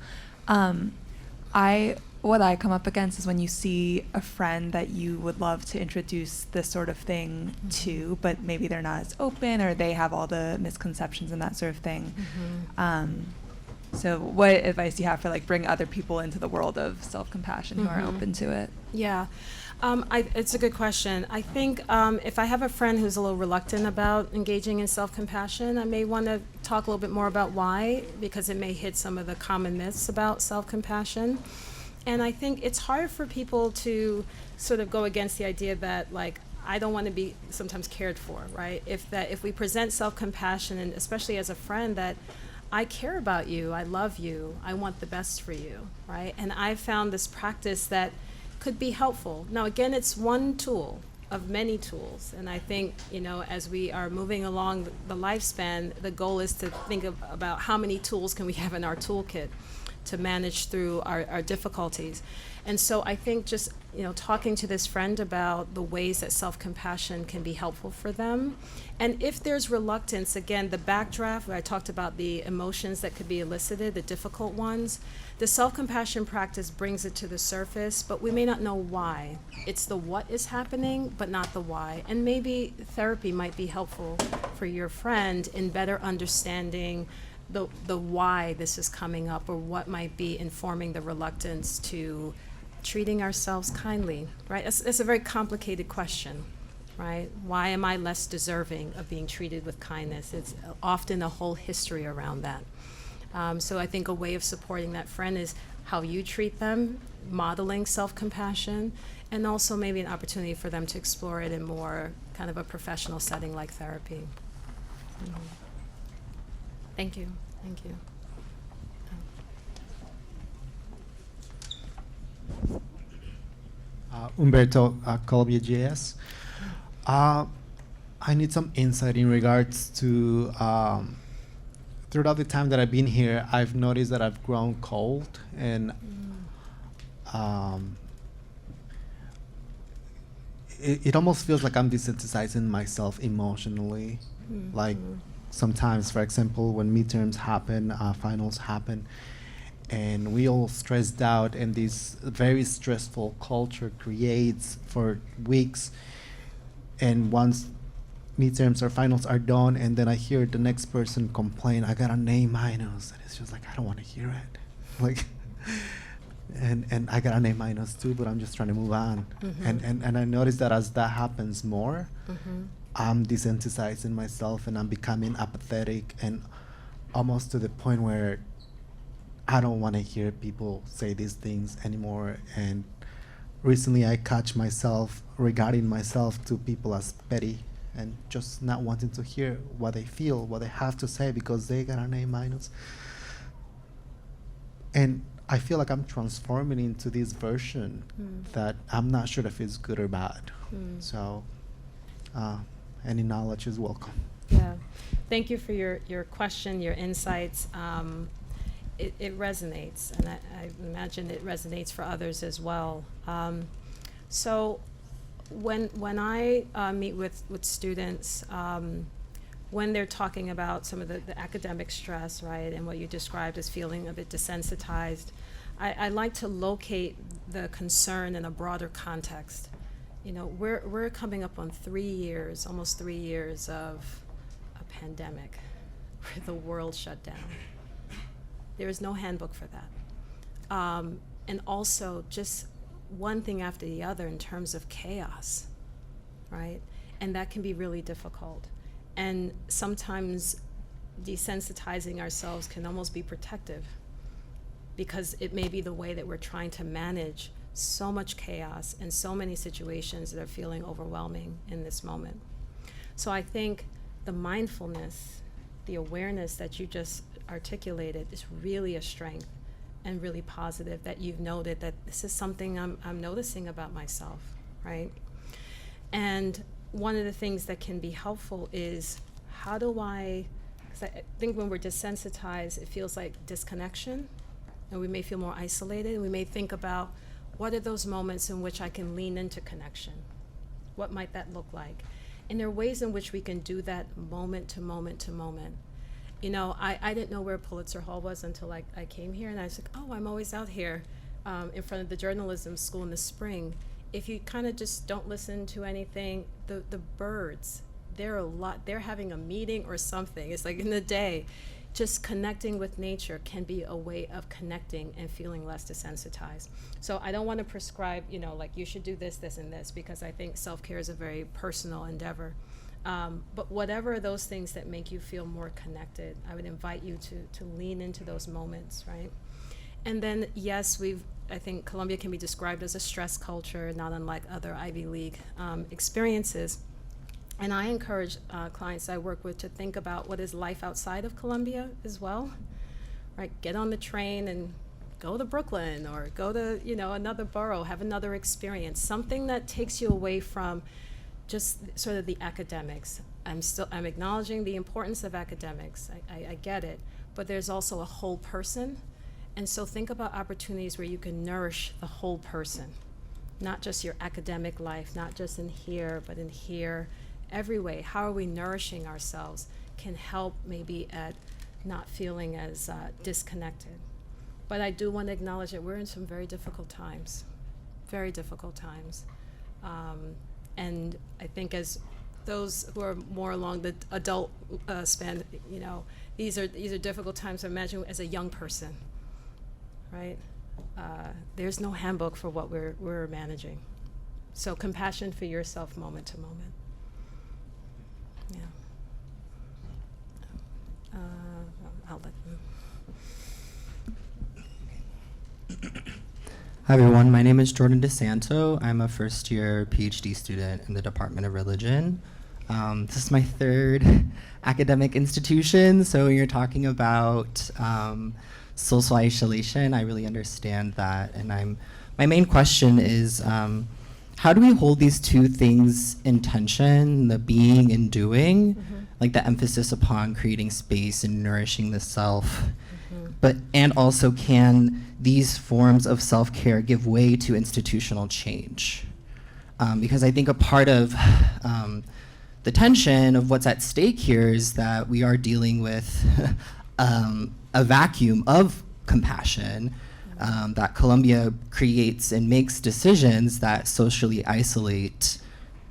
Speaker 3: What I come up against is when you see a friend that you would love to introduce this sort of thing to, but maybe they're not as open or they have all the misconceptions and that sort of thing. So what advice do you have for bring other people into the world of self-compassion who are open to it?
Speaker 2: Yeah. It's a good question. I think if I have a friend who's a little reluctant about engaging in self-compassion, I may want to talk a little bit more about why, because it may hit some of the common myths about self-compassion. And I think it's hard for people to sort of go against the idea that, I don't want to be sometimes cared for, right? If we present self-compassion, and especially as a friend, that I care about you, I love you, I want the best for you, right? And I've found this practice that could be helpful. Now, again, it's one tool of many tools. And I think, as we are moving along the lifespan, the goal is to think about how many tools can we have in our toolkit to manage through our difficulties. And so I think just, talking to this friend about the ways that self-compassion can be helpful for them. And if there's reluctance, again, the backdraft where I talked about the emotions that could be elicited, the difficult ones, the self-compassion practice brings it to the surface, but we may not know why. It's the what is happening, but not the why. And maybe therapy might be helpful for your friend in better understanding the why this is coming up, or what might be informing the reluctance to treating ourselves kindly, right? It's a very complicated question, right? Why am I less deserving of being treated with kindness? It's often a whole history around that. So I think a way of supporting that friend is how you treat them, modeling self-compassion, and also maybe an opportunity for them to explore it in more kind of a professional setting like therapy. Thank you. Thank you.
Speaker 4: Umberto, Columbia JS. I need some insight in regards to, throughout the time that I've been here, I've noticed that I've grown cold, and it almost feels like I'm desensitizing myself emotionally. Like sometimes, for example, when midterms happen, finals happen, and we all stressed out, and this very stressful culture creates for weeks, and once midterms or finals are done, and then I hear the next person complain, I got an A minus, and it's just like, I don't want to hear it. And I got an A minus too, but I'm just trying to move on. And I notice that as that happens more, I'm desensitizing myself, and I'm becoming apathetic, and almost to the point where I don't want to hear people say these things anymore. And recently I catch myself regarding myself to people as petty, and just not wanting to hear what they feel, what they have to say, because they got an A minus. And I feel like I'm transforming into this version that I'm not sure if it's good or bad. So any knowledge is welcome.
Speaker 2: Yeah. Thank you for your question, your insights. It resonates, and I imagine it resonates for others as well. So when I meet with students, when they're talking about some of the academic stress, right, and what you described as feeling a bit desensitized, I like to locate the concern in a broader context. We're coming up on 3 years, almost 3 years of a pandemic where the world shut down. There is no handbook for that. And also just one thing after the other in terms of chaos, right? And that can be really difficult. And sometimes desensitizing ourselves can almost be protective, because it may be the way that we're trying to manage so much chaos and so many situations that are feeling overwhelming in this moment. So I think the mindfulness, the awareness that you just articulated is really a strength, and really positive that you've noted that this is something I'm noticing about myself, right? And one of the things that can be helpful is, how do I, because I think when we're desensitized, it feels like disconnection, and we may feel more isolated, and we may think about, what are those moments in which I can lean into connection? What might that look like? And there are ways in which we can do that moment to moment to moment. You know, I didn't know where Pulitzer Hall was until I came here, and I was like, oh, I'm always out here in front of the journalism school in the spring. If you kind of just don't listen to anything, the birds, they're having a meeting or something. It's like in the day, just connecting with nature can be a way of connecting and feeling less desensitized. So I don't want to prescribe, you know, like you should do this, this, and this, because I think self-care is a very personal endeavor. But whatever are those things that make you feel more connected, I would invite you to lean into those moments, right? And then, yes, I think Columbia can be described as a stress culture, not unlike other Ivy League experiences. And I encourage clients I work with to think about what is life outside of Columbia as well, right? Get on the train and go to Brooklyn, or go to, you know, another borough, have another experience, something that takes you away from just sort of the academics. I'm acknowledging the importance of academics. I get it, but there's also a whole person. And so think about opportunities where you can nourish the whole person, not just your academic life, not just in here, but in here, every way. How are we nourishing ourselves can help maybe at not feeling as disconnected. But I do want to acknowledge that we're in some very difficult times, very difficult times. And I think as those who are more along the adult span, you know, these are difficult times. So imagine as a young person, right? There's no handbook for what we're managing. So compassion for yourself moment to moment. Yeah. I'll let them.
Speaker 5: Hi everyone, my name is Jordan DeSanto. I'm a first-year PhD student in the Department of Religion. This is my third academic institution, so when you're talking about social isolation, I really understand that. And my main question is, how do we hold these two things in tension, the being and doing, like the emphasis upon creating space and nourishing the self, and also can these forms of self-care give way to institutional change? Because I think a part of the tension of what's at stake here is that we are dealing with a vacuum of compassion, that Columbia creates and makes decisions that socially isolate.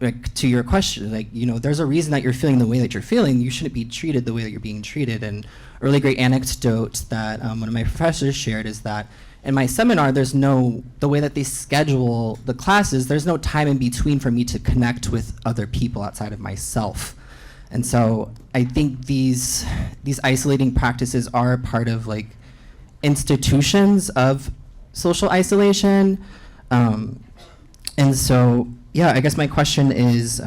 Speaker 5: Like, to your question, like, you know, there's a reason that you're feeling the way that you're feeling. You shouldn't be treated the way that you're being treated. And a really great anecdote that one of my professors shared is that in my seminar, the way that they schedule the classes, there's no time in between for me to connect with other people outside of myself. And so I think these isolating practices are a part of like institutions of social isolation. And so, yeah, I guess my question is,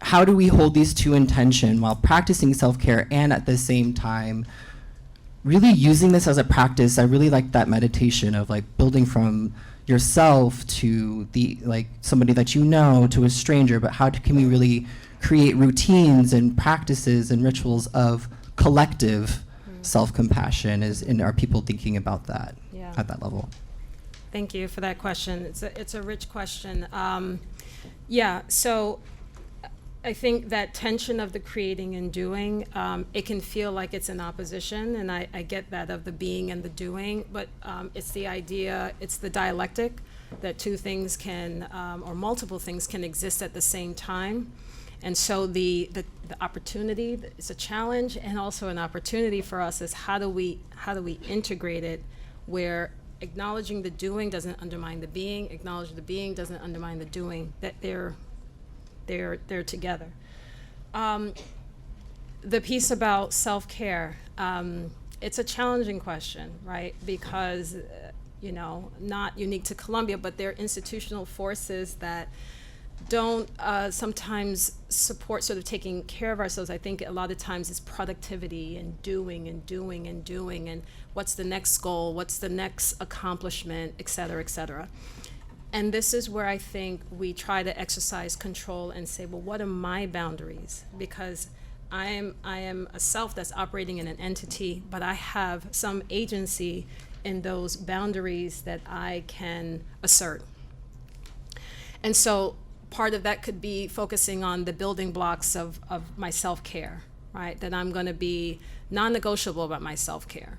Speaker 5: how do we hold these two in tension while practicing self-care and at the same time really using this as a practice? I really like that meditation of like building from yourself to somebody that you know to a stranger, but how can we really create routines and practices and rituals of collective self-compassion, and are people thinking about that at that level?
Speaker 2: Thank you for that question. It's a rich question. So I think that tension of the creating and doing, it can feel like it's in opposition, and I get that, of the being and the doing, but it's the idea, it's the dialectic that two things can, or multiple things can exist at the same time. And so the opportunity is a challenge, and also an opportunity for us is how do we integrate it where acknowledging the doing doesn't undermine the being, acknowledging the being doesn't undermine the doing, that they're together. The piece about self-care, it's a challenging question, right? Because, not unique to Columbia, but there are institutional forces that don't sometimes support sort of taking care of ourselves. I think a lot of times it's productivity and doing and doing and doing, and what's the next goal, what's the next accomplishment, et cetera, et cetera. And this is where I think we try to exercise control and say, well, what are my boundaries? Because I am a self that's operating in an entity, but I have some agency in those boundaries that I can assert. And so part of that could be focusing on the building blocks of my self-care, right? That I'm going to be non-negotiable about my self-care.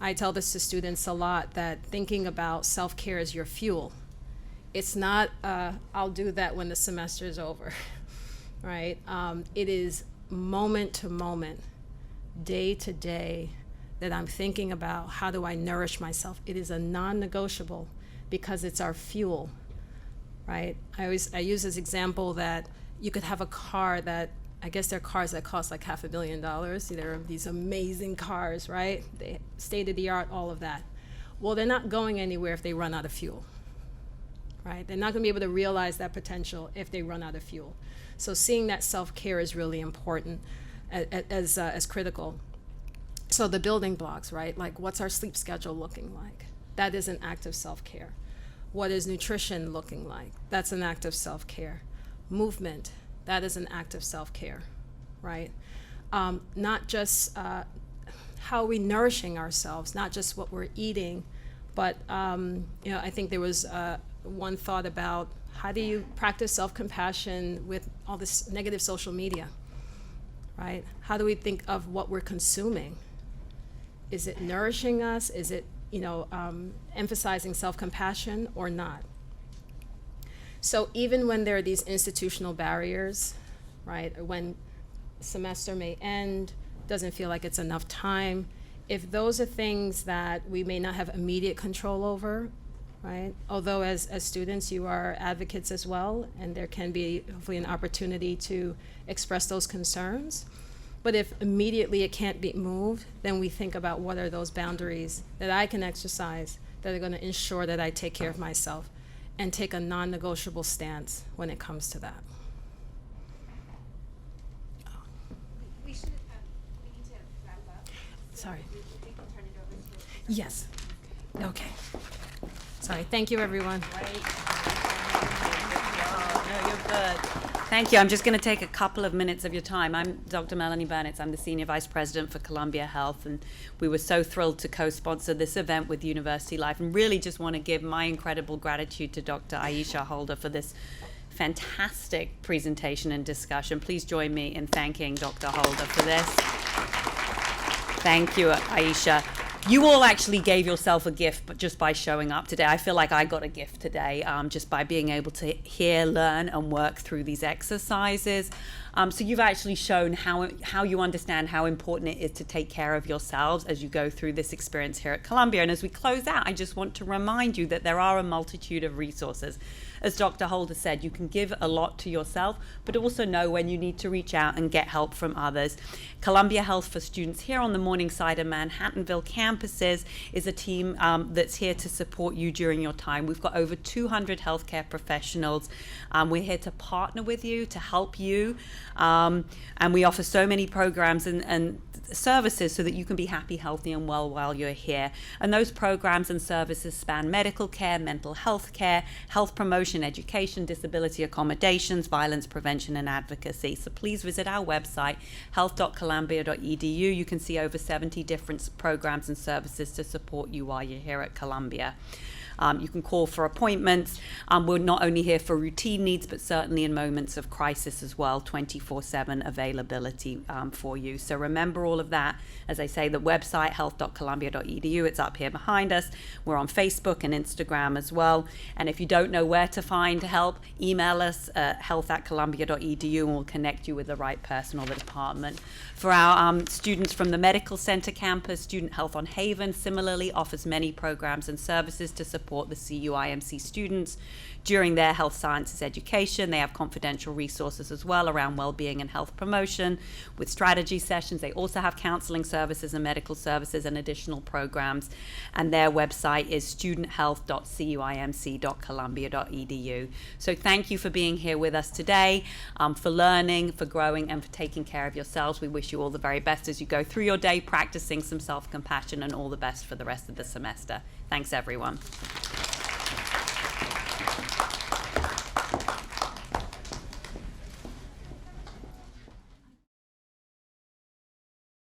Speaker 2: I tell this to students a lot, that thinking about self-care as your fuel. It's not, I'll do that when the semester is over, right? It is moment to moment, day to day, that I'm thinking about how do I nourish myself. It is a non-negotiable because it's our fuel, right? I use this example that you could have a car that, I guess there are cars that cost like $500 million. There are these amazing cars, right? They state of the art, all of that. Well, they're not going anywhere if they run out of fuel, right? They're not going to be able to realize that potential if they run out of fuel. So seeing that self-care is really important, as critical. So the building blocks, right? Like, what's our sleep schedule looking like? That is an act of self-care. What is nutrition looking like? That's an act of self-care. Movement, that is an act of self-care, right? Not just how are we nourishing ourselves, not just what we're eating, but I think there was one thought about how do you practice self-compassion with all this negative social media, right? How do we think of what we're consuming? Is it nourishing us? Is it, emphasizing self-compassion or not? So even when there are these institutional barriers, right, or when semester may end, doesn't feel like it's enough time, if those are things that we may not have immediate control over, right, although as students you are advocates as well, and there can be hopefully an opportunity to express those concerns. But if immediately it can't be moved, then we think about what are those boundaries that I can exercise that are going to ensure that I take care of myself and take a non-negotiable stance when it comes to that.
Speaker 6: We need to wrap up.
Speaker 2: Sorry.
Speaker 6: We can turn it over to
Speaker 2: Yes. Okay. Sorry. Thank you, everyone.
Speaker 7: No, you're good. Thank you. I'm just going to take a couple of minutes of your time. I'm Dr. Melanie Burnitz. I'm the Senior Vice President for Columbia Health, and we were so thrilled to co-sponsor this event with University Life, and really just want to give my incredible gratitude to Dr. Aisha Holder for this fantastic presentation and discussion. Please join me in thanking Dr. Holder for this. Thank you, Aisha. You all actually gave yourself a gift, but just by showing up today. I feel like I got a gift today, just by being able to hear, learn, and work through these exercises. So you've actually shown how you understand how important it is to take care of yourselves as you go through this experience here at Columbia. And as we close out, I just want to remind you that there are a multitude of resources. As Dr. Holder said, you can give a lot to yourself, but also know when you need to reach out and get help from others. Columbia Health for Students here on the Morningside and Manhattanville campuses is a team that's here to support you during your time. We've got over 200 healthcare professionals. We're here to partner with you, to help you, and we offer so many programs and services so that you can be happy, healthy, and well while you're here. And those programs and services span medical care, mental health care, health promotion, education, disability accommodations, violence prevention, and advocacy. So please visit our website, health.columbia.edu. You can see over 70 different programs and services to support you while you're here at Columbia. You can call for appointments. We're not only here for routine needs, but certainly in moments of crisis as well, 24/7 availability for you. So remember all of that. As I say, the website, health.columbia.edu, it's up here behind us. We're on Facebook and Instagram as well. And if you don't know where to find help, email us at health@columbia.edu and we'll connect you with the right person or the department. For our students from the Medical Center campus, Student Health on Haven similarly offers many programs and services to support the CUIMC students during their health sciences education. They have confidential resources as well around well-being and health promotion with strategy sessions. They also have counseling services and medical services and additional programs. And their website is studenthealth.cuimc.columbia.edu. So thank you for being here with us today, for learning, for growing, and for taking care of yourselves. We wish you all the very best as you go through your day practicing some self-compassion, and all the best for the rest of the semester. Thanks, everyone.